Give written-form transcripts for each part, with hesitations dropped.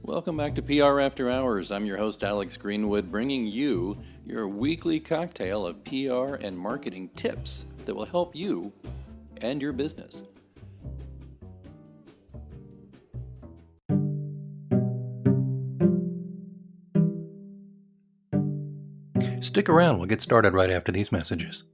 Welcome back to PR After Hours. I'm your host, Alex Greenwood, bringing you your weekly cocktail of PR and marketing tips that will help you and your business. Stick around, we'll get started right after these messages.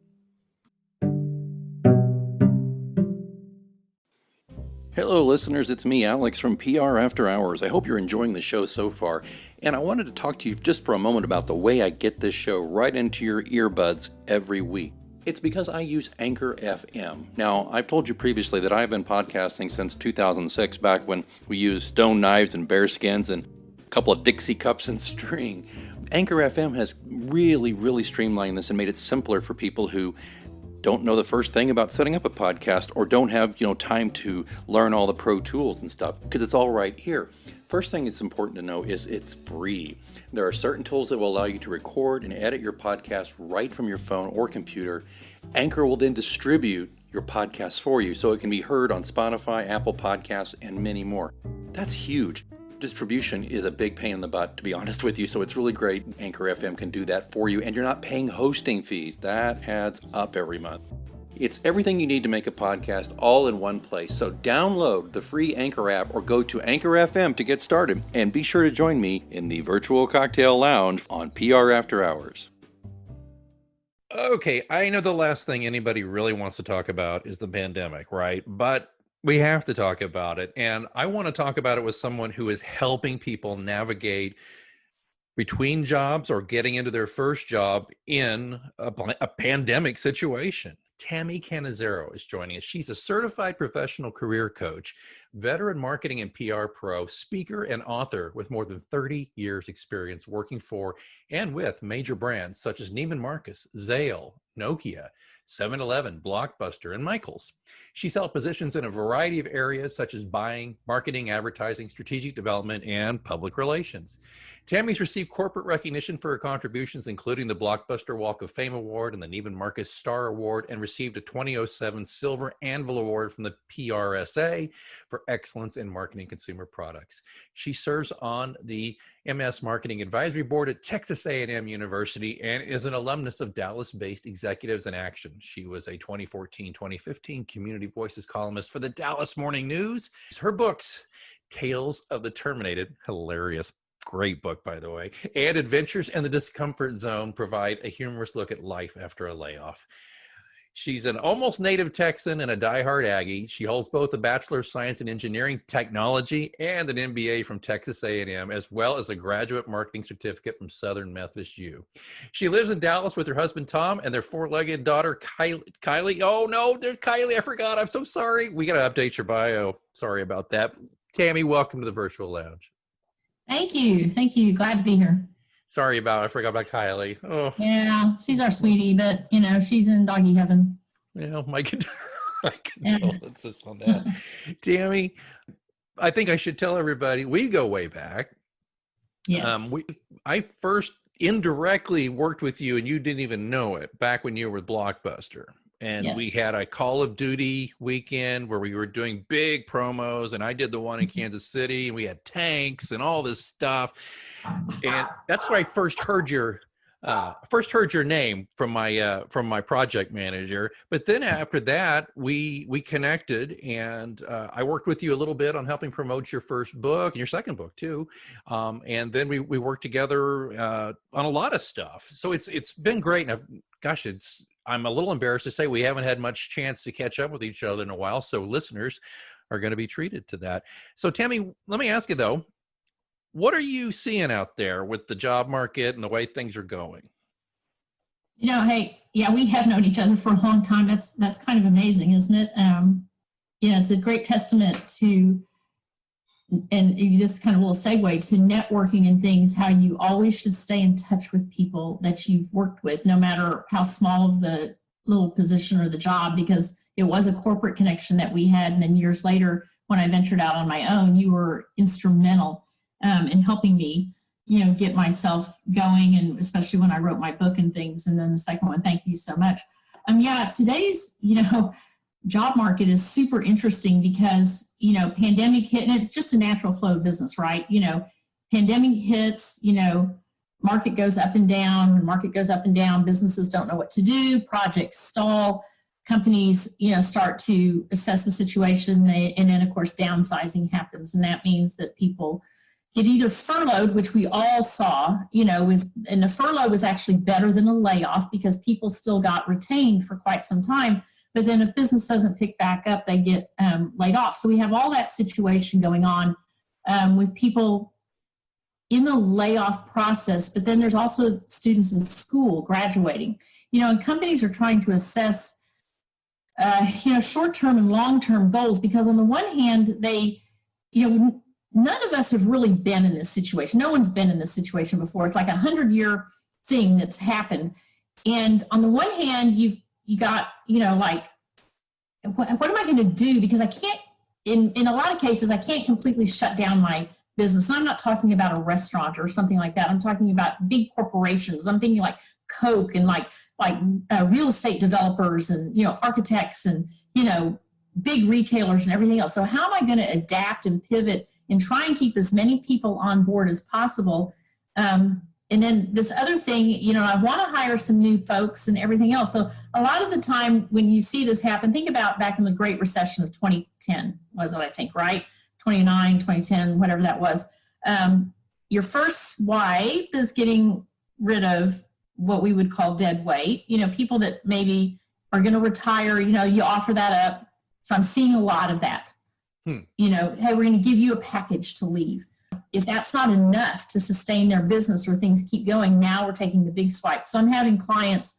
Hello listeners, it's me, Alex from PR After Hours. I hope you're enjoying the show so far, and I wanted to talk to you just for a moment about the way I get this show right into your earbuds every week. It's because I use Anchor FM. Now, I've told you previously that I've been podcasting since 2006, back when we used stone knives and bear skins and a couple of Dixie cups and string. Anchor FM has really streamlined this and made it simpler for people who don't know the first thing about setting up a podcast or don't have, time to learn all the pro tools and stuff, because it's all right here. First thing it's important to know is it's free. There are certain tools that will allow you to record and edit your podcast right from your phone or computer. Anchor will then distribute your podcast for you so it can be heard on Spotify, Apple Podcasts, and many more. That's huge. Distribution is a big pain in the butt, to be honest with you, so it's really great Anchor FM can do that for you, and you're not paying hosting fees. That adds up every month. It's everything you need to make a podcast all in one place, so download the free Anchor app or go to Anchor FM to get started, and be sure to join me in the virtual cocktail lounge on PR After Hours. Okay, I know the last thing anybody really wants to talk about is the pandemic, right? But we have to talk about it, and I want to talk about it with someone who is helping people navigate between jobs or getting into their first job in a pandemic situation. Tami Cannizzaro is joining us. She's a certified professional career coach, veteran marketing and PR pro, speaker, and author with more than 30 years experience working for and with major brands such as Neiman Marcus, Zale, Nokia, 7-Eleven, Blockbuster, and Michaels. She's held positions in a variety of areas such as buying, marketing, advertising, strategic development, and public relations. Tami's received corporate recognition for her contributions, including the Blockbuster Walk of Fame Award and the Neiman Marcus Star Award, and received a 2007 Silver Anvil Award from the PRSA for excellence in marketing consumer products. She serves on the MS Marketing Advisory Board at Texas A&M University and is an alumnus of Dallas-based Executives in Action. She was a 2014-2015 Community Voices columnist for the Dallas Morning News. Her books, Tales of the Terminated, hilarious, great book, by the way, and Adventures in the Discomfort Zone provide a humorous look at life after a layoff. She's an almost native Texan and a diehard Aggie. She holds both a Bachelor of Science in Engineering Technology and an MBA from Texas A&M, as well as a graduate marketing certificate from Southern Methodist U. She lives in Dallas with her husband, Tom, and their four-legged daughter, Kylie. Oh, no, there's Kylie. I forgot. I'm so sorry. We got to update your bio. Sorry about that. Tami, welcome to the Virtual Lounge. Thank you. Glad to be here. Sorry I forgot about Kylie. Oh. Yeah, she's our sweetie, but she's in doggy heaven. Yeah, my condolences on that. Tami, I think I should tell everybody we go way back. Yes. I first indirectly worked with you, and you didn't even know it, back when you were with Blockbuster. And yes, we had a Call of Duty weekend where we were doing big promos, and I did the one in Kansas City, and we had tanks and all this stuff. And that's where I first heard your name from my project manager. But then after that, we connected, and I worked with you a little bit on helping promote your first book and your second book too. And then we worked together on a lot of stuff. So it's been great. And I'm a little embarrassed to say we haven't had much chance to catch up with each other in a while, so listeners are going to be treated to that. So Tami, let me ask you though, what are you seeing out there with the job market and the way things are going? Hey, yeah, we have known each other for a long time. That's kind of amazing, isn't it? It's a great testament to, and this kind of little segue to networking and things, how you always should stay in touch with people that you've worked with, no matter how small of the little position or the job, because it was a corporate connection that we had. And then years later, when I ventured out on my own, you were instrumental in helping me, get myself going, and especially when I wrote my book and things. And then the second one, thank you so much. Today's, job market is super interesting because, pandemic hit, and it's just a natural flow of business, right? pandemic hits, market goes up and down. When market goes up and down, businesses don't know what to do, projects stall, companies, start to assess the situation, and then, of course, downsizing happens. And that means that people get either furloughed, which we all saw, and the furlough was actually better than a layoff because people still got retained for quite some time. But then if business doesn't pick back up, they get laid off. So we have all that situation going on with people in the layoff process, but then there's also students in school graduating, and companies are trying to assess, short-term and long-term goals, because on the one hand, they, none of us have really been in this situation. No one's been in this situation before. It's like a 100-year thing that's happened. And on the one hand, you got, like, what am I going to do? Because I can't, in a lot of cases, I can't completely shut down my business. And I'm not talking about a restaurant or something like that. I'm talking about big corporations. I'm thinking like Coke and like real estate developers and, architects and, big retailers and everything else. So how am I going to adapt and pivot and try and keep as many people on board as possible? And then this other thing, I want to hire some new folks and everything else. So a lot of the time when you see this happen, think about back in the Great Recession of 2010, was it, I think, right? 29, 2010, whatever that was. Your first swipe is getting rid of what we would call dead weight. People that maybe are going to retire, you offer that up. So I'm seeing a lot of that. Hey, we're going to give you a package to leave. If that's not enough to sustain their business or things keep going, now we're taking the big swipe. So I'm having clients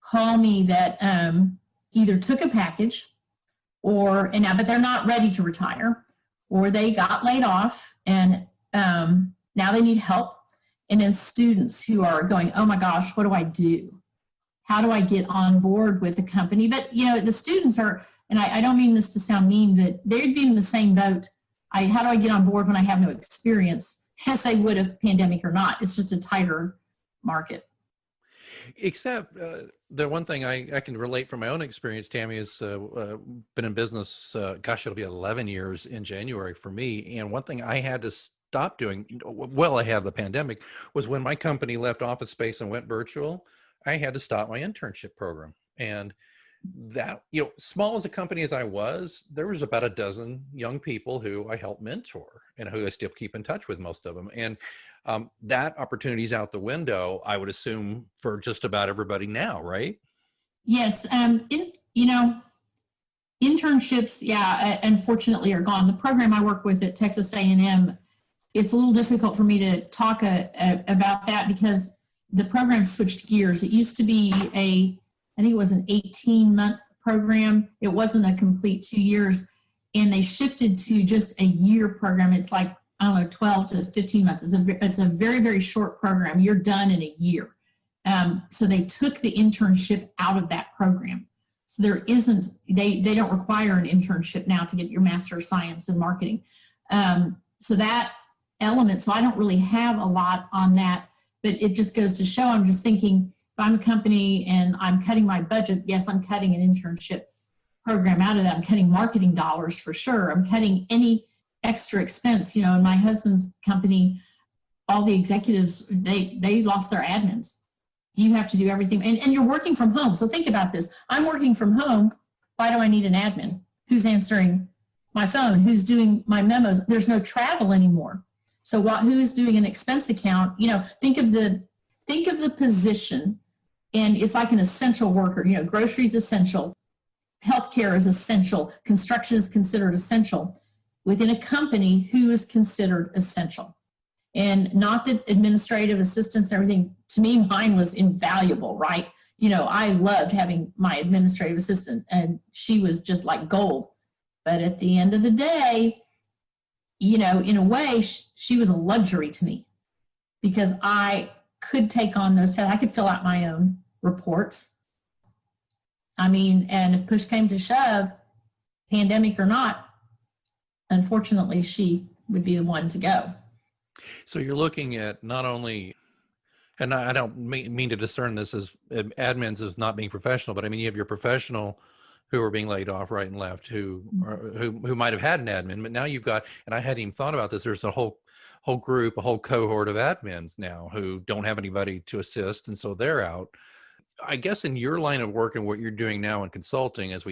call me that either took a package but they're not ready to retire, or they got laid off and now they need help. And then students who are going, oh my gosh, what do I do? How do I get on board with the company? But, the students are, and I don't mean this to sound mean, but they'd be in the same boat. How do I get on board when I have no experience, as they would if pandemic or not? It's just a tighter market. Except the one thing I can relate from my own experience, Tami, has been in business, it'll be 11 years in January for me. And one thing I had to stop doing, well ahead of the pandemic, was when my company left office space and went virtual, I had to stop my internship program. And that, small as a company as I was, there was about a dozen young people who I helped mentor and who I still keep in touch with, most of them. And that opportunity's out the window, I would assume, for just about everybody now, right? Yes. Internships, unfortunately are gone. The program I work with at Texas A&M, it's a little difficult for me to talk about that because the program switched gears. It used to be I think it was an 18-month program. It wasn't a complete 2 years. And they shifted to just a year program. It's like, 12 to 15 months. It's a very, very short program. You're done in a year. So they took the internship out of that program. So there isn't, they don't require an internship now to get your Master of Science in Marketing. So that element, so I don't really have a lot on that, but it just goes to show, I'm just thinking, if I'm a company and I'm cutting my budget, yes, I'm cutting an internship program out of that. I'm cutting marketing dollars for sure. I'm cutting any extra expense. In my husband's company, all the executives, they lost their admins. You have to do everything. And you're working from home. So think about this. I'm working from home. Why do I need an admin? Who's answering my phone? Who's doing my memos? There's no travel anymore. So who's doing an expense account? Think of the position. And it's like an essential worker. Groceries essential, healthcare is essential, construction is considered essential. Within a company, who is considered essential? And not that administrative assistants and everything, to me, mine was invaluable, right? I loved having my administrative assistant, and she was just like gold. But at the end of the day, in a way, she was a luxury to me because I could take on those tasks. I could fill out my own reports. And if push came to shove, pandemic or not, unfortunately, she would be the one to go. So you're looking at not only, and I don't mean to discern this as admins as not being professional, but you have your professional who are being laid off right and left, who might have had an admin, but now you've got, and I hadn't even thought about this, there's a whole whole group, a whole cohort of admins now who don't have anybody to assist, and so they're out. I guess in your line of work and what you're doing now in consulting, as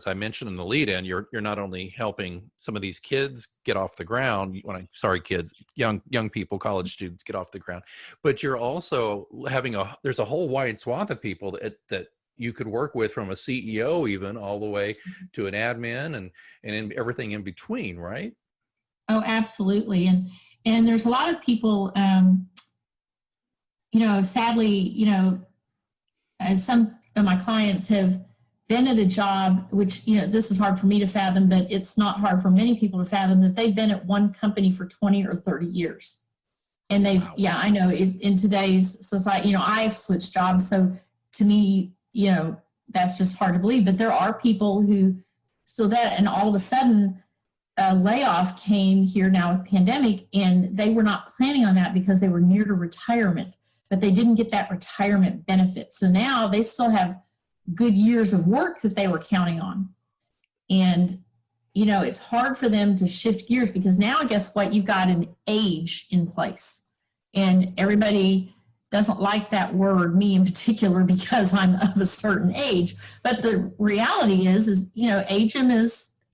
I mentioned in the lead in, you're not only helping some of these kids get off the ground, kids, young people, college students get off the ground, but you're also having there's a whole wide swath of people that you could work with, from a CEO even all the way to an admin and in everything in between, right? Oh, absolutely. And there's a lot of people, sadly, some of my clients have been at a job, which, this is hard for me to fathom, but it's not hard for many people to fathom, that they've been at one company for 20 or 30 years. And wow. I know in today's society, I've switched jobs. So to me, that's just hard to believe. But there are people who and all of a sudden, a layoff came here now with pandemic, and they were not planning on that because they were near to retirement, but they didn't get that retirement benefit. So now they still have good years of work that they were counting on. And, it's hard for them to shift gears because now, guess what? You've got an age in place. And everybody doesn't like that word, me in particular, because I'm of a certain age. But the reality is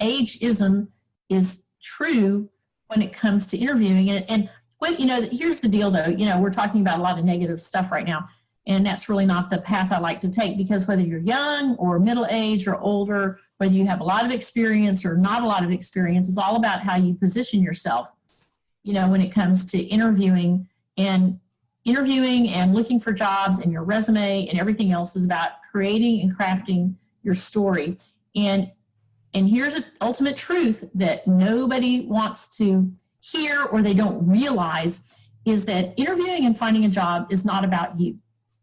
ageism is true when it comes to interviewing. And here's the deal, though. We're talking about a lot of negative stuff right now, and that's really not the path I like to take, because whether you're young or middle age or older, whether you have a lot of experience or not a lot of experience, it's all about how you position yourself, when it comes to interviewing and looking for jobs, and your resume and everything else is about creating and crafting your story. And here's an ultimate truth that nobody wants to hear, or they don't realize, is that interviewing and finding a job is not about you.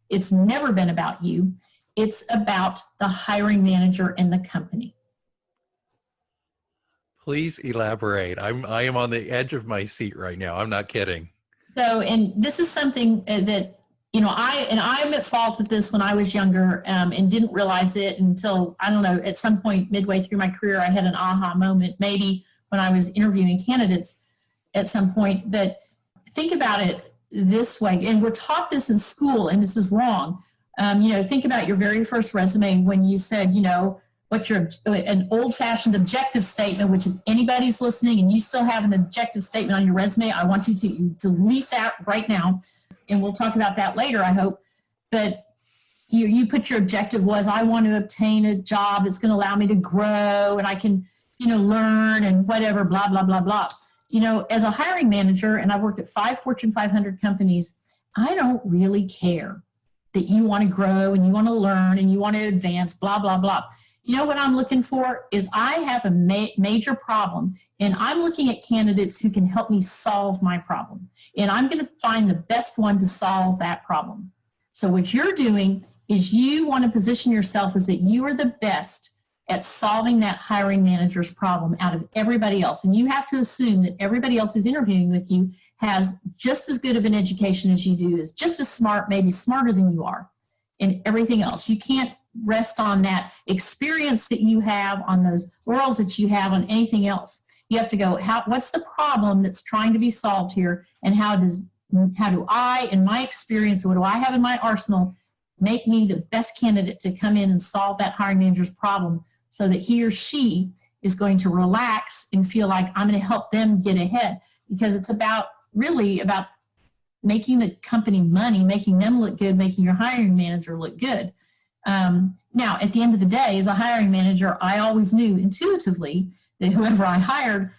It's never been about you. It's about the hiring manager and the company. Please elaborate. I am on the edge of my seat right now. I'm not kidding. So, and this is something that, I'm at fault at this when I was younger, and didn't realize it until, I don't know, at some point midway through my career, I had an aha moment, maybe when I was interviewing candidates at some point. But think about it this way, and we're taught this in school, and this is wrong. Think about your very first resume when you said, what an old-fashioned objective statement, which if anybody's listening and you still have an objective statement on your resume, I want you to delete that right now. And we'll talk about that later, I hope. But you put your objective was, I want to obtain a job that's going to allow me to grow, and I can, learn and whatever, blah, blah, blah, blah. As a hiring manager, and I've worked at 5 Fortune 500 companies, I don't really care that you want to grow and you want to learn and you want to advance, blah, blah, blah. What I'm looking for is, I have a major problem, and I'm looking at candidates who can help me solve my problem. And I'm going to find the best one to solve that problem. So what you're doing is you want to position yourself as that you are the best at solving that hiring manager's problem out of everybody else. And you have to assume that everybody else who's interviewing with you has just as good of an education as you do, is just as smart, maybe smarter than you are, and everything else. You can't rest on that experience that you have, on those laurels that you have, on anything else. You have to go, what's the problem that's trying to be solved here, and how do I, in my experience, what do I have in my arsenal, make me the best candidate to come in and solve that hiring manager's problem, so that he or she is going to relax and feel like I'm going to help them get ahead. Because it's really about making the company money, making them look good, making your hiring manager look good. Now, at the end of the day, as a hiring manager, I always knew intuitively that whoever I hired,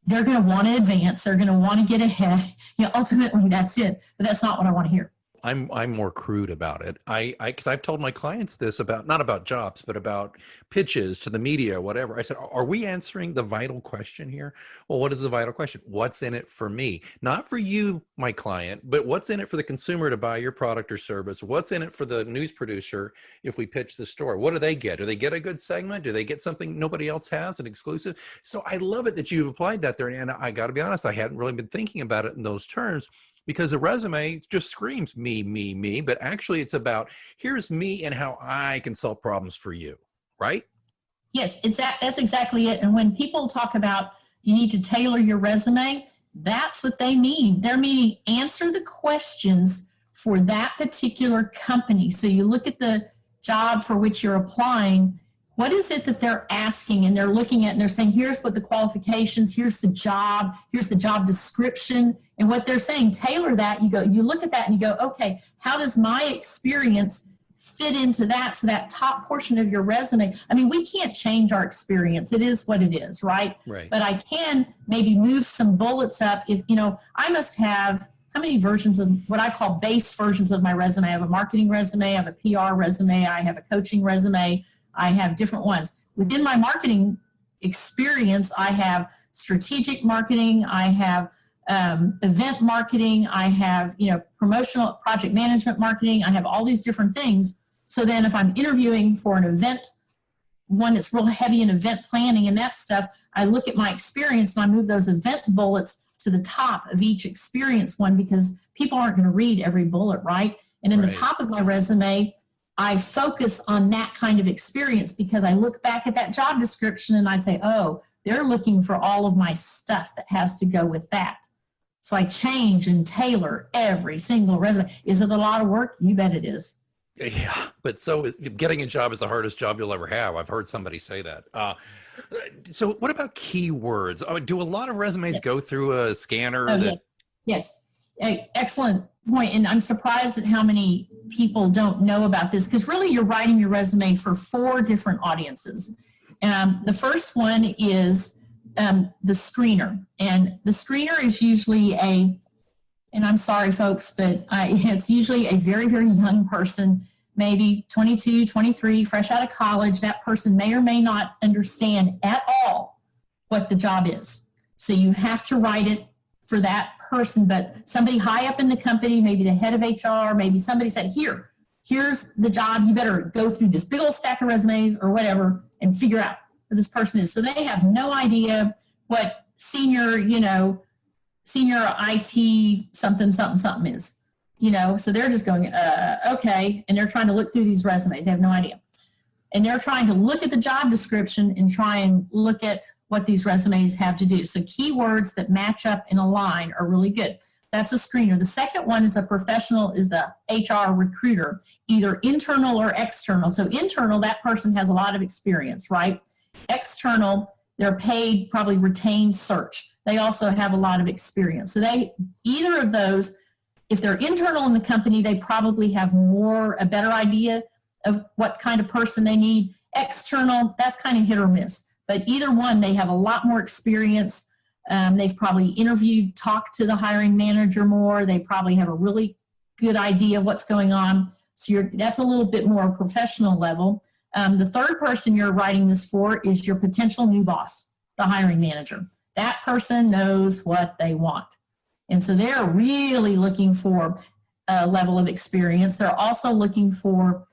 they're going to want to advance, they're going to want to get ahead. Ultimately, that's it. But that's not what I want to hear. I'm more crude about it. Because I've told my clients this not about jobs, but about pitches to the media, whatever. I said, are we answering the vital question here? Well, what is the vital question? What's in it for me? Not for you, my client, but what's in it for the consumer to buy your product or service? What's in it for the news producer if we pitch the story? What do they get? Do they get a good segment? Do they get something nobody else has, an exclusive? So I love it that you've applied that there. And I got to be honest, I hadn't really been thinking about it in those terms, because the resume just screams me, me, me, but actually it's about, here's me and how I can solve problems for you, right? Yes, that's exactly it. And when people talk about you need to tailor your resume, That's what they mean. They're meaning answer the questions for that particular company. So you look at the job for which you're applying, what is it that they're asking? And they're looking at and they're saying, here's what the qualifications, here's the job description. And what they're saying, tailor that. You look at that and you go, okay, how does my experience fit into that? So that top portion of your resume, I mean, we can't change our experience. It is what it is, right? Right. But I can maybe move some bullets up. If, I must have how many versions of what I call base versions of my resume? I have a marketing resume, I have a PR resume, I have a coaching resume, I have different ones. Within my marketing experience, I have strategic marketing, I have event marketing, I have, promotional project management marketing, I have all these different things. So then if I'm interviewing for an event, one that's real heavy in event planning and that stuff, I look at my experience and I move those event bullets to the top of each experience one, because people aren't going to read every bullet, right? And in the top of my resume, I focus on that kind of experience, because I look back at that job description and I say, oh, they're looking for all of my stuff that has to go with that. So I change and tailor every single resume. Is it a lot of work? You bet it is. Yeah, but so getting a job is the hardest job you'll ever have. I've heard somebody say that. So what about keywords? Do a lot of resumes go through a scanner? Yes. Excellent point. And I'm surprised at how many people don't know about this, because really you're writing your resume for 4 different audiences. The first one is the screener. And the screener is usually and I'm sorry, folks, but it's usually a very, very young person, maybe 22, 23, fresh out of college. That person may or may not understand at all what the job is. So you have to write it for that person, but somebody high up in the company, maybe the head of HR, maybe somebody said, here's the job. You better go through this big old stack of resumes or whatever and figure out who this person is. So they have no idea what senior IT something is, so they're just going, okay. And they're trying to look through these resumes. They have no idea. And they're trying to look at the job description and try and look at what these resumes have to do. So keywords that match up and align are really good. That's a screener. The second one is the HR recruiter, either internal or external. So internal, that person has a lot of experience, right? External, they're paid, probably retained search. They also have a lot of experience. So either of those, if they're internal in the company, they probably have a better idea of what kind of person they need. External, that's kind of hit or miss. But either one, they have a lot more experience. They've probably talked to the hiring manager more. They probably have a really good idea of what's going on. So that's a little bit more professional level. The third person you're writing this for is your potential new boss, the hiring manager. That person knows what they want. And so they're really looking for a level of experience. They're also looking for,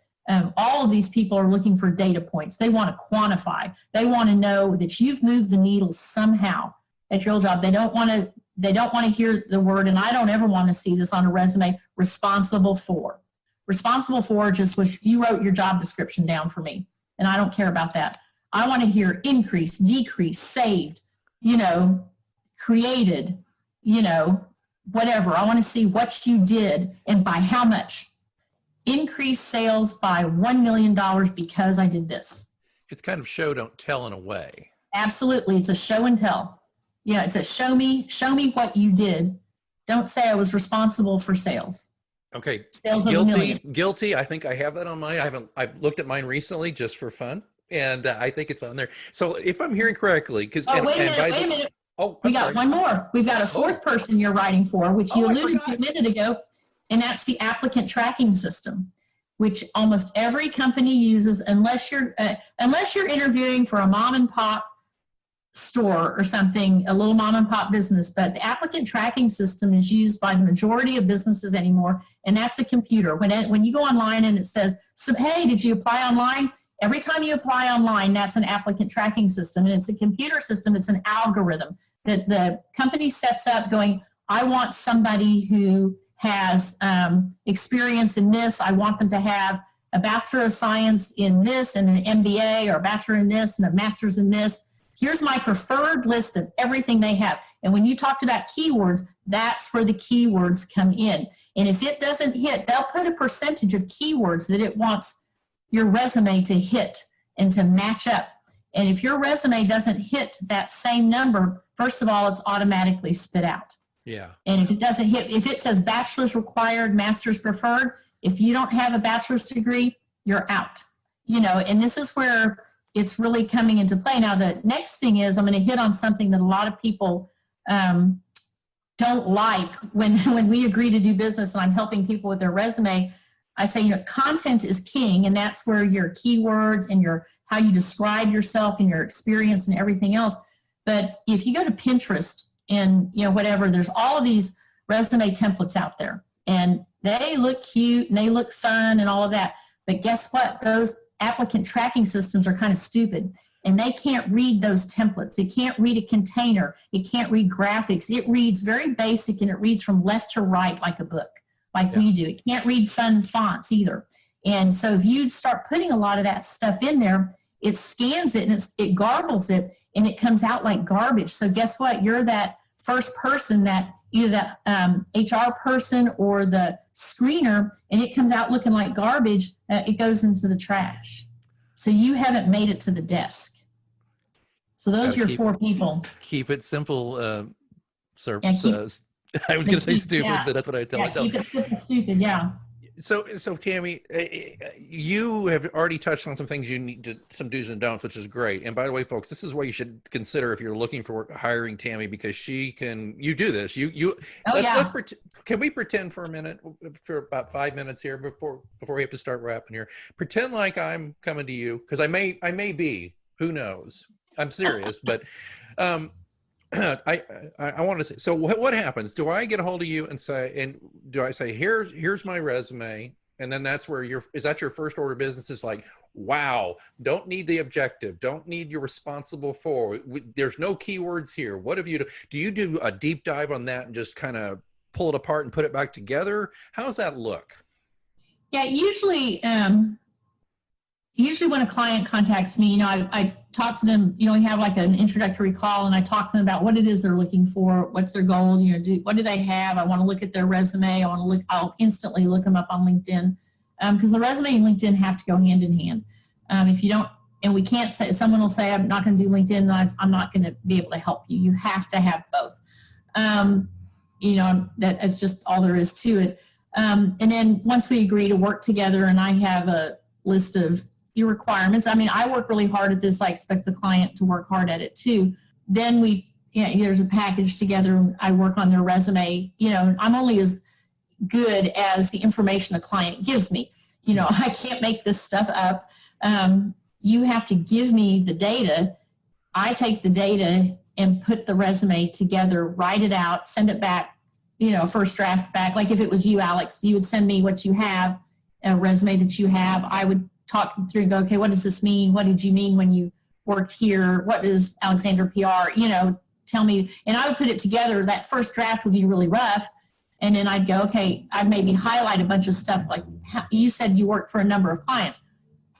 all of these people are looking for data points. They want to quantify. They want to know that you've moved the needle somehow at your old job. They don't want to hear the word, and I don't ever want to see this on a resume, responsible for. Responsible for just was you wrote your job description down for me, and I don't care about that. I want to hear increase, decrease, saved, created, whatever. I want to see what you did and by how much. Increase sales by $1 million because I did this. It's kind of show, don't tell in a way. Absolutely. It's a show and tell. Yeah, it's a show me what you did. Don't say I was responsible for sales. Okay. Sales Guilty. I think I have that on mine. I've looked at mine recently just for fun, and I think it's on there. So if I'm hearing correctly, because wait a minute. Oh, we got one more. We've got a fourth person you're writing for, which you alluded to a minute ago, and that's the applicant tracking system, which almost every company uses, unless you're interviewing for a mom and pop store or something, a little mom and pop business. But the applicant tracking system is used by the majority of businesses anymore, and that's a computer. When you go online and it says, so, hey, did you apply online? Every time you apply online, that's an applicant tracking system, and it's a computer system. It's an algorithm that the company sets up going, I want somebody who has experience in this. I want them to have a Bachelor of Science in this and an MBA, or a Bachelor in this and a Master's in this. Here's my preferred list of everything they have. And when you talked about keywords, that's where the keywords come in. And if it doesn't hit, they'll put a percentage of keywords that it wants your resume to hit and to match up. And if your resume doesn't hit that same number, first of all, it's automatically spit out. Yeah. And if it doesn't hit, if it says bachelor's required, master's preferred, if you don't have a bachelor's degree, you're out. And this is where it's really coming into play. Now, the next thing is I'm going to hit on something that a lot of people don't like when we agree to do business and I'm helping people with their resume. I say, content is king, and that's where your keywords and how you describe yourself and your experience and everything else. But if you go to Pinterest and, whatever, there's all of these resume templates out there, and they look cute and they look fun and all of that. But guess what? Those applicant tracking systems are kind of stupid, and they can't read those templates. It can't read a container. It can't read graphics. It reads very basic, and it reads from left to right like a book, like we do. It can't read fun fonts either. And so if you start putting a lot of that stuff in there, it scans it and it garbles it, and it comes out like garbage. So guess what? You're that first person that either that HR person or the screener, and it comes out looking like garbage. It goes into the trash. So you haven't made it to the desk. So those are your 4 people. Keep it simple, sir. Yeah, I was going to say stupid, but that's what I tell myself. Keep it simple, stupid, yeah. So Tami, you have already touched on some things you need to, some do's and don'ts, which is great. And by the way, folks, this is what you should consider if you're looking for hiring Tami, because you do this. Can we pretend for a minute, for about 5 minutes here before we have to start wrapping here? Pretend like I'm coming to you, because I may be, who knows? I'm serious, but I want to say, so what happens? Do I get a hold of you and do I say, here's my resume? And then that's where is that your first order of business? Is like, wow, don't need the objective. Don't need you're responsible for. There's no keywords here. What have you do you do a deep dive on that and just kind of pull it apart and put it back together? How does that look? Yeah, usually when a client contacts me, I talk to them, we have like an introductory call, and I talk to them about what it is they're looking for, what's their goal, what do they have? I want to look at their resume. I'll instantly look them up on LinkedIn, because the resume and LinkedIn have to go hand in hand. If you don't, and we can't say, someone will say, I'm not going to do LinkedIn, I'm not going to be able to help you. You have to have both. That's just all there is to it. And then once we agree to work together and I have a list of your requirements. I work really hard at this. I expect the client to work hard at it too. Then there's a package together. I work on their resume. I'm only as good as the information a client gives me. I can't make this stuff up. You have to give me the data. I take the data and put the resume together, write it out, send it back, first draft back. Like if it was you, Alex, you would send me what you have, a resume that you have. I would talk you through and go, okay, what does this mean? What did you mean when you worked here? What is Alexander PR? Tell me. And I would put it together. That first draft would be really rough. And then I'd go, okay, I'd maybe highlight a bunch of stuff like you said you worked for a number of clients.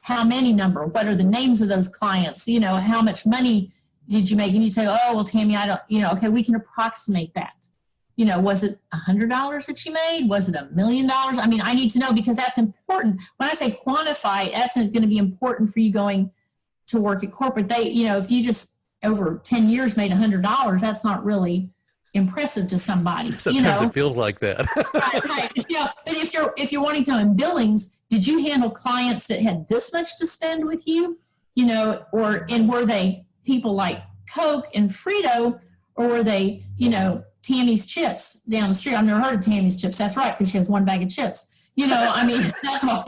How many number? What are the names of those clients? How much money did you make? And you say, oh, well, Tami, I don't, okay, we can approximate that. Was it $100 that you made? Was it $1 million? I need to know, because that's important. When I say quantify, that's going to be important for you going to work at corporate. If you just over 10 years made $100, that's not really impressive to somebody. Sometimes it feels like that. Right. But if you're wanting to know in billings, did you handle clients that had this much to spend with you? And were they people like Coke and Frito, or were they, Tammy's Chips down the street? I've never heard of Tammy's Chips. That's right, because she has one bag of chips. That's why,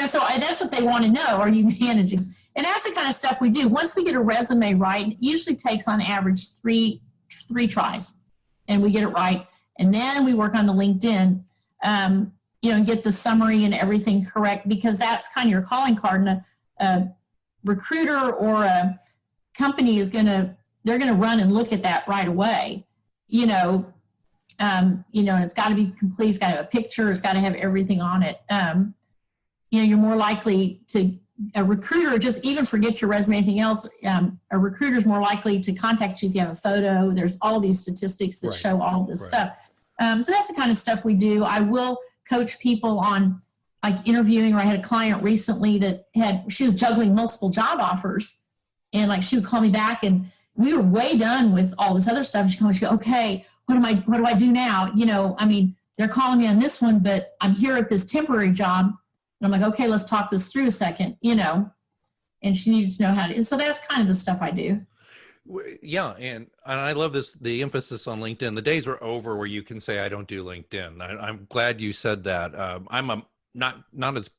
so that's what they want to know. Are you managing? And that's the kind of stuff we do. Once we get a resume right, it usually takes on average three tries, and we get it right. And then we work on the LinkedIn, and get the summary and everything correct, because that's kind of your calling card. And a recruiter or a company they're going to run and look at that right away, and it's got to be complete. It's got to have a picture. It's got to have everything on it. You're more likely to a recruiter, just even forget your resume, anything else, a recruiter is more likely to contact you if you have a photo. There's all these statistics that show all this stuff. So that's the kind of stuff we do. I will coach people on like interviewing, or I had a client recently that she was juggling multiple job offers, and like she would call me back and we were way done with all this other stuff. She'd go, okay, what do I do now? You know, I mean, they're calling me on this one, but I'm here at this temporary job. And I'm like, okay, let's talk this through a second, you know, and she needed to know how to, so that's kind of the stuff I do. Yeah. And I love this, the emphasis on LinkedIn. The days are over where you can say, I don't do LinkedIn. I'm glad you said that. I'm not as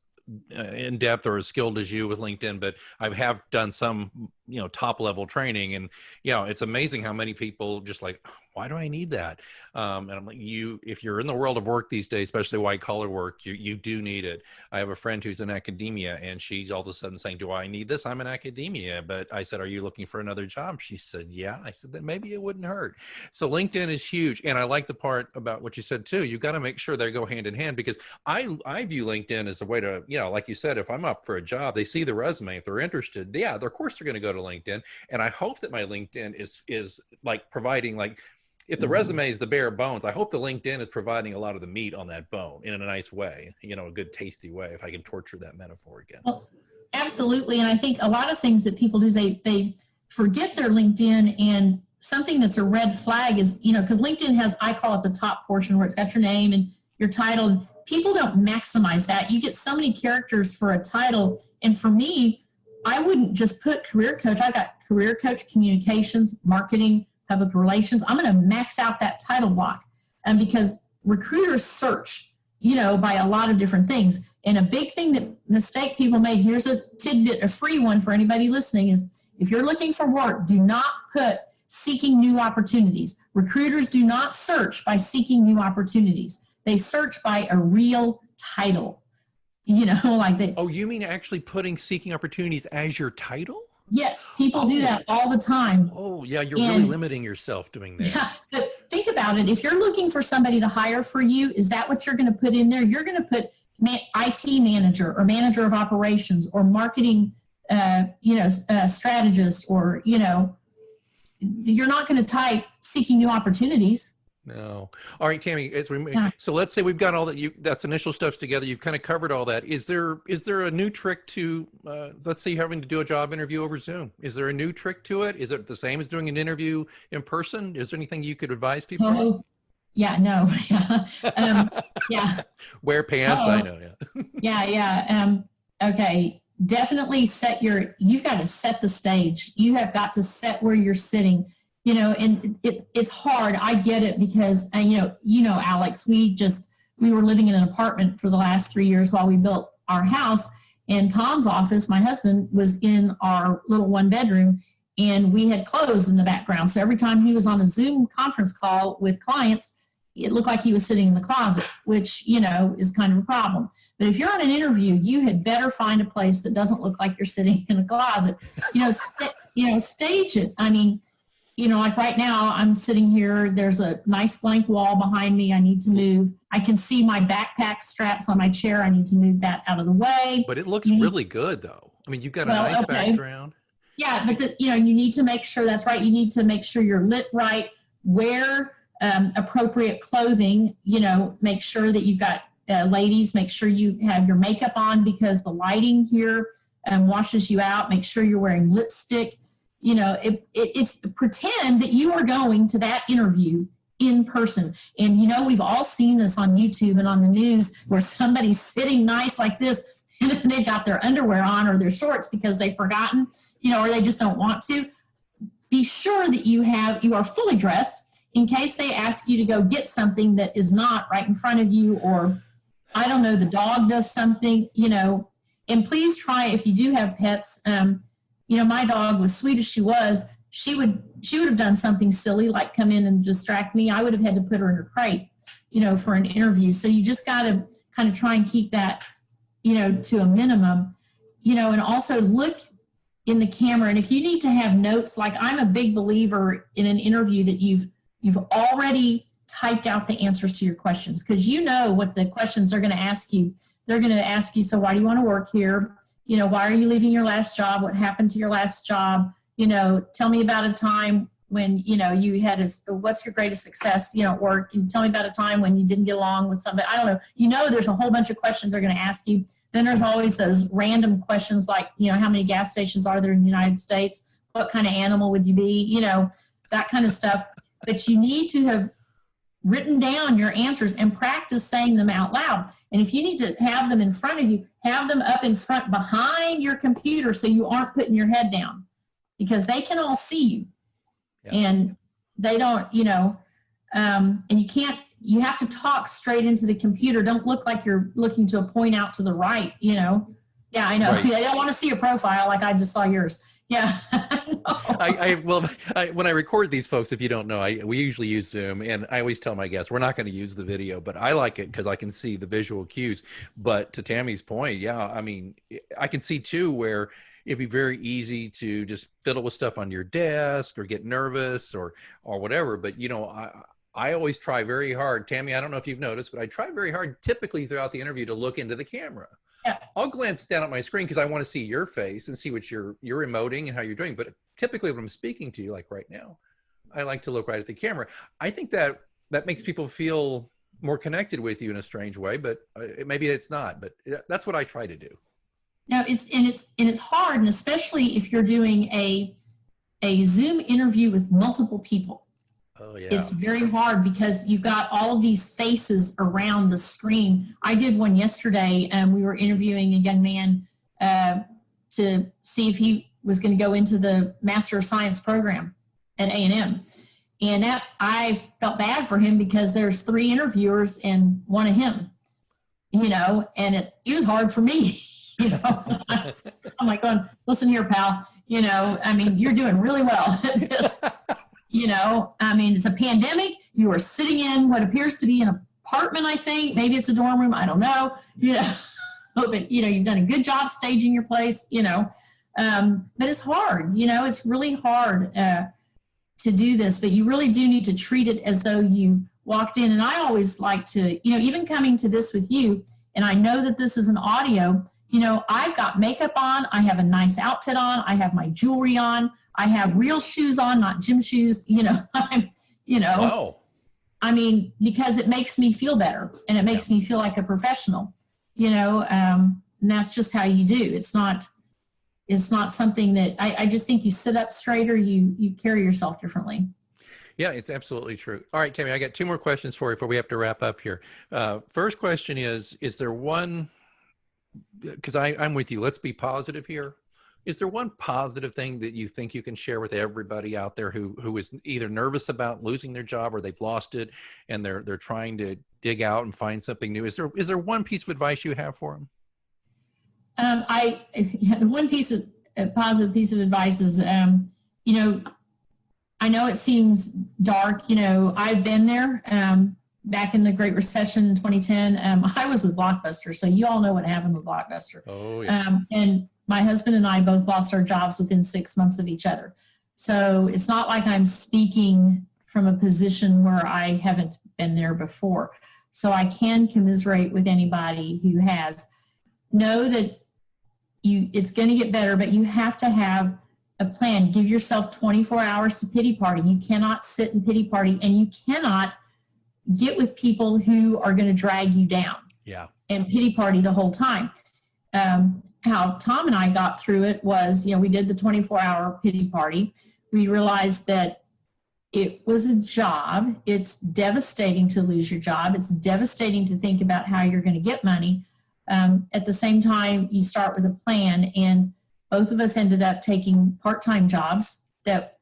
in depth or as skilled as you with LinkedIn, but I have done some, you know, top level training, and it's amazing how many people just like, why do I need that? And I'm like, if you're in the world of work these days, especially white collar work, you do need it. I have a friend who's in academia, and she's all of a sudden saying, do I need this? I'm in academia. But I said, are you looking for another job? She said, yeah. I said, then maybe it wouldn't hurt. So LinkedIn is huge. And I like the part about what you said too. You got to make sure they go hand in hand, because I view LinkedIn as a way to, like you said, if I'm up for a job, they see the resume. If they're interested, of course they're going to go to LinkedIn. And I hope that my LinkedIn is like providing, like, if the resume is the bare bones, I hope the LinkedIn is providing a lot of the meat on that bone in a nice way, a good, tasty way, if I can torture that metaphor again. Well, absolutely. And I think a lot of things that people do is they forget their LinkedIn, and something that's a red flag is, because LinkedIn has, I call it the top portion where it's got your name and your title. People don't maximize that. You get so many characters for a title. And for me, I wouldn't just put career coach. I got career coach, communications, marketing, public relations. I'm going to max out that title block, because recruiters search, by a lot of different things. And a big thing that mistake people make, here's a tidbit, a free one for anybody listening, is if you're looking for work, do not put seeking new opportunities. Recruiters do not search by seeking new opportunities. They search by a real title, like they. Oh, you mean actually putting seeking opportunities as your title? Yes, people do that all the time. Oh, yeah, you're really limiting yourself doing that. Yeah, but think about it. If you're looking for somebody to hire for you, is that what you're going to put in there? You're going to put IT manager or manager of operations or marketing, strategist, or, you're not going to type seeking new opportunities. No. All right, Tami, so let's say we've got all that's initial stuff together. You've kind of covered all that. Is there a new trick to, let's say you're having to do a job interview over Zoom? Is there a new trick to it? Is it the same as doing an interview in person? Is there anything you could advise people on? Yeah, no. Yeah. Wear pants, I know, yeah. Yeah. Okay. Definitely you've got to set the stage. You have got to set where you're sitting. And it's hard. I get it, because, Alex, we were living in an apartment for the last 3 years while we built our house. And Tom's office, my husband, was in our little one bedroom, and we had clothes in the background. So every time he was on a Zoom conference call with clients, it looked like he was sitting in the closet, which, is kind of a problem. But if you're on an interview, you had better find a place that doesn't look like you're sitting in a closet. Stage it. I mean, like right now, I'm sitting here, there's a nice blank wall behind me. I need to move. I can see my backpack straps on my chair. I need to move that out of the way. But it looks really good, though. I mean, you've got a nice background. Yeah, but you need to make sure that's right. You need to make sure you're lit right. Wear appropriate clothing. Make sure that you've got, ladies, make sure you have your makeup on, because the lighting here washes you out. Make sure you're wearing lipstick. It's pretend that you are going to that interview in person. And, we've all seen this on YouTube and on the news, where somebody's sitting nice like this, and they've got their underwear on or their shorts because they've forgotten, or they just don't want to. Be sure that you are fully dressed in case they ask you to go get something that is not right in front of you, or, I don't know, the dog does something, and please try, if you do have pets, my dog, was sweet as she was, she would have done something silly like come in and distract me. I would have had to put her in her crate, for an interview. So you just got to kind of try and keep that, to a minimum, and also look in the camera. And if you need to have notes, like I'm a big believer in an interview that you've already typed out the answers to your questions, because what the questions are going to ask you. They're going to ask you, so why do you want to work here? why are you leaving your last job? What happened to your last job? Tell me about a time when, you had what's your greatest success, at work? And tell me about a time when you didn't get along with somebody. I don't know. There's a whole bunch of questions they're going to ask you. Then there's always those random questions like, how many gas stations are there in the United States? What kind of animal would you be? That kind of stuff. But you need to have written down your answers and practice saying them out loud. And if you need to have them in front of you, have them up in front behind your computer so you aren't putting your head down, because they can all see you. Yeah. And they don't, and you have to talk straight into the computer. Don't look like you're looking to a point out to the right, Yeah, I know. Right. Yeah, I don't want to see your profile like I just saw yours. Yeah. When I record these folks, if you don't know, we usually use Zoom, and I always tell my guests, we're not going to use the video, but I like it because I can see the visual cues. But to Tammy's point, yeah, I mean, I can see too where it'd be very easy to just fiddle with stuff on your desk or get nervous or whatever. But, I always try very hard. Tammy, I don't know if you've noticed, but I try very hard typically throughout the interview to look into the camera. Yeah. I'll glance down at my screen because I want to see your face and see what you're emoting and how you're doing. But typically when I'm speaking to you, like right now, I like to look right at the camera. I think that makes people feel more connected with you in a strange way, but maybe it's not. But that's what I try to do. Now it's hard, and especially if you're doing a Zoom interview with multiple people. Oh, yeah. It's very hard because you've got all of these faces around the screen. I did one yesterday, and we were interviewing a young man to see if he was going to go into the Master of Science program at A&M. And I felt bad for him because there's 3 interviewers and one of him, and it was hard for me. I'm like going, listen here, pal, you're doing really well at this. It's a pandemic. You are sitting in what appears to be an apartment, I think. Maybe it's a dorm room. I don't know. But, you've done a good job staging your place, but it's hard. It's really hard to do this. But you really do need to treat it as though you walked in. And I always like to, even coming to this with you, and I know that this is an audio, I've got makeup on, I have a nice outfit on, I have my jewelry on, I have real shoes on, not gym shoes, Wow. Because it makes me feel better and it makes me feel like a professional, and that's just how you do. It's not something that I just think you sit up straighter, you carry yourself differently. Yeah, it's absolutely true. All right, Tammy, I got 2 more questions for you before we have to wrap up here. First question is there one, because I'm with you, let's be positive here. Is there one positive thing that you think you can share with everybody out there who is either nervous about losing their job or they've lost it and they're trying to dig out and find something new? Is there one piece of advice you have for them? The one positive piece of advice is, I know it seems dark. I've been there. Back in the Great Recession in 2010, I was with Blockbuster, so you all know what happened with Blockbuster. Oh, yeah. And my husband and I both lost our jobs within 6 months of each other. So it's not like I'm speaking from a position where I haven't been there before. So I can commiserate with anybody who has. Know that it's going to get better, but you have to have a plan. Give yourself 24 hours to pity party. You cannot sit and pity party, and you cannot get with people who are going to drag you down. Yeah. And pity party the whole time. How Tom and I got through it was, we did the 24-hour pity party. We realized that it was a job. It's devastating to lose your job. It's devastating to think about how you're going to get money. At the same time, you start with a plan, and both of us ended up taking part-time jobs that,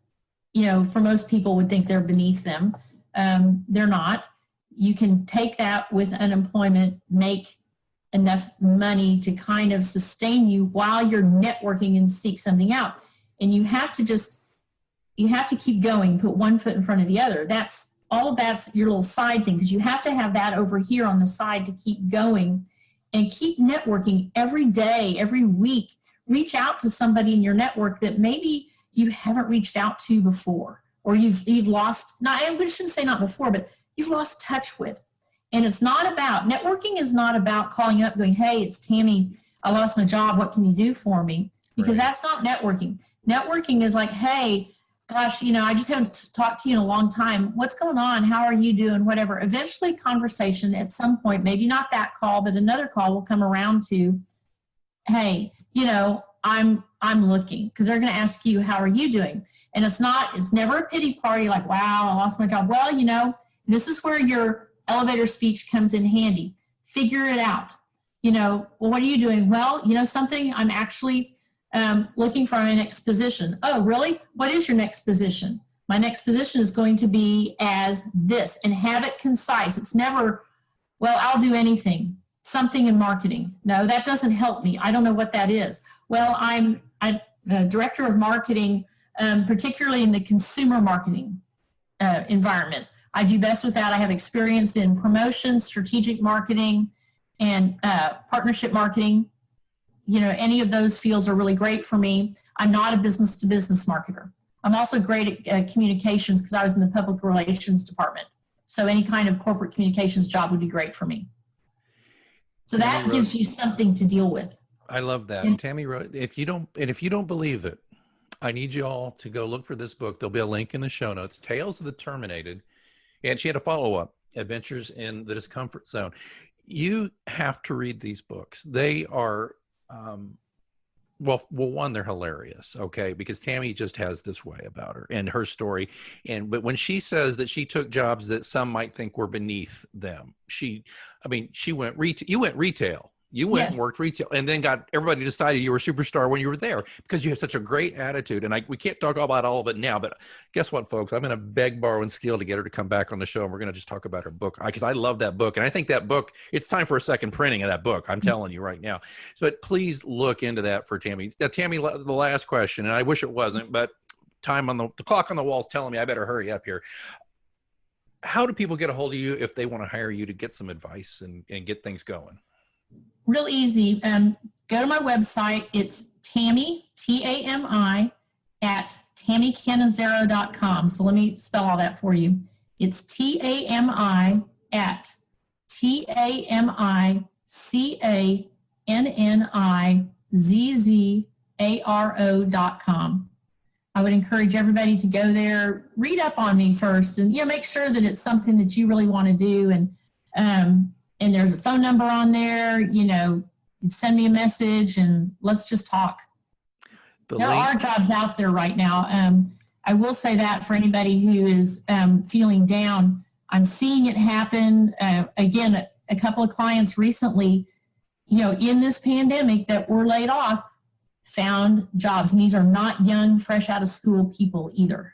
for most people would think they're beneath them. They're not. You can take that with unemployment, make enough money to kind of sustain you while you're networking and seek something out. And you have to keep going, put one foot in front of the other. That's your little side thing, because you have to have that over here on the side to keep going and keep networking every day, every week. Reach out to somebody in your network that maybe you haven't reached out to before, or you've lost, I shouldn't say not before, but you've lost touch with. And it's not about, networking is not about calling up going, hey, it's Tammy. I lost my job. What can you do for me? Because Right. that's not networking. Networking is like, hey, gosh, I just haven't talked to you in a long time. What's going on? How are you doing? Whatever. Eventually, conversation at some point, maybe not that call, but another call will come around to, hey, I'm looking, because they're going to ask you, how are you doing? And it's never a pity party like, wow, I lost my job. Well, this is where your elevator speech comes in handy. Figure it out. Well, what are you doing? Well, something, I'm actually looking for my next position. Oh, really? What is your next position? My next position is going to be as this, and have it concise. It's never, well, I'll do anything. Something in marketing. No, that doesn't help me. I don't know what that is. Well, I'm a director of marketing, particularly in the consumer marketing environment. I do best with that. I have experience in promotions, strategic marketing, and partnership marketing. Any of those fields are really great for me. I'm not a business-to-business marketer. I'm also great at communications, because I was in the public relations department. So any kind of corporate communications job would be great for me. So that gives you something to deal with. I love that. And Tami wrote, if you don't believe it, I need you all to go look for this book. There'll be a link in the show notes, Tales of the Terminated. And she had a follow-up, Adventures in the Discomfort Zone. You have to read these books. They are, well, one, they're hilarious, okay? Because Tami just has this way about her and her story. But when she says that she took jobs that some might think were beneath them, you went retail. You went and worked retail, and then everybody decided you were a superstar when you were there because you have such a great attitude. And we can't talk about all of it now, but guess what, folks? I'm going to beg, borrow, and steal to get her to come back on the show, and we're going to just talk about her book, because I love that book. And I think that book, it's time for a second printing of that book. I'm telling you right now. But please look into that for Tami. Now, Tami, the last question, and I wish it wasn't, but the clock on the wall is telling me I better hurry up here. How do people get a hold of you if they want to hire you to get some advice and get things going? Real easy. Go to my website. It's Tami, Tami, at TamiCannizzaro.com. So let me spell all that for you. It's Tami at TamiCannizzaro.com. I would encourage everybody to go there, read up on me first, and make sure that it's something that you really want to do. And there's a phone number on there, send me a message and let's just talk. There are jobs out there right now. I will say that for anybody who is feeling down, I'm seeing it happen. Again, a couple of clients recently, in this pandemic that were laid off, found jobs. And these are not young, fresh out of school people either.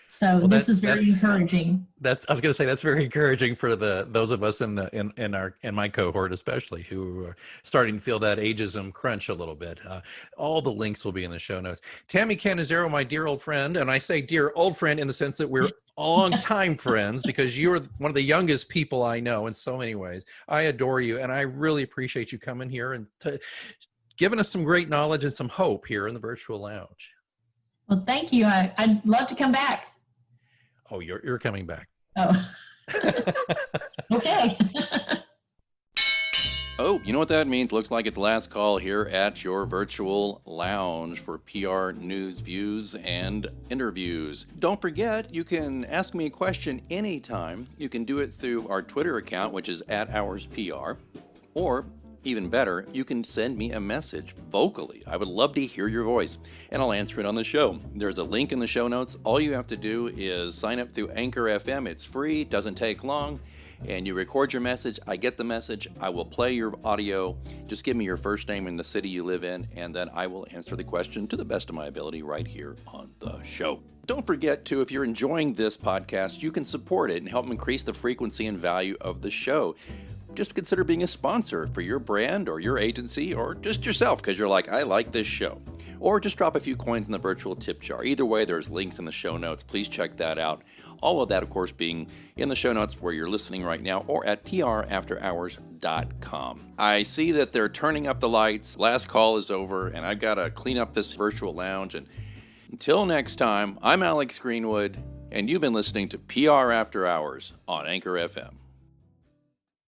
So this is very encouraging. I was going to say that's very encouraging for those of us in my cohort, especially, who are starting to feel that ageism crunch a little bit. All the links will be in the show notes. Tami Cannizzaro, my dear old friend, and I say dear old friend in the sense that we're long-time friends, because you're one of the youngest people I know in so many ways. I adore you, and I really appreciate you coming here and giving us some great knowledge and some hope here in the virtual lounge. Well, thank you. I'd love to come back. Oh, you're coming back. Oh, okay. Oh, you know what that means? Looks like it's last call here at your virtual lounge for PR news, views, and interviews. Don't forget, you can ask me a question anytime. You can do it through our Twitter account, which is @HoursPR, or even better, you can send me a message vocally. I would love to hear your voice, and I'll answer it on the show. There's a link in the show notes. All you have to do is sign up through Anchor FM. It's free, doesn't take long, and you record your message. I get the message. I will play your audio. Just give me your first name and the city you live in, and then I will answer the question to the best of my ability right here on the show. Don't forget to, if you're enjoying this podcast, you can support it and help increase the frequency and value of the show. Just consider being a sponsor for your brand or your agency, or just yourself because you're like, I like this show. Or just drop a few coins in the virtual tip jar. Either way, there's links in the show notes. Please check that out. All of that, of course, being in the show notes where you're listening right now, or at prafterhours.com. I see that they're turning up the lights. Last call is over, and I've got to clean up this virtual lounge. And until next time, I'm Alex Greenwood, and you've been listening to PR After Hours on Anchor FM.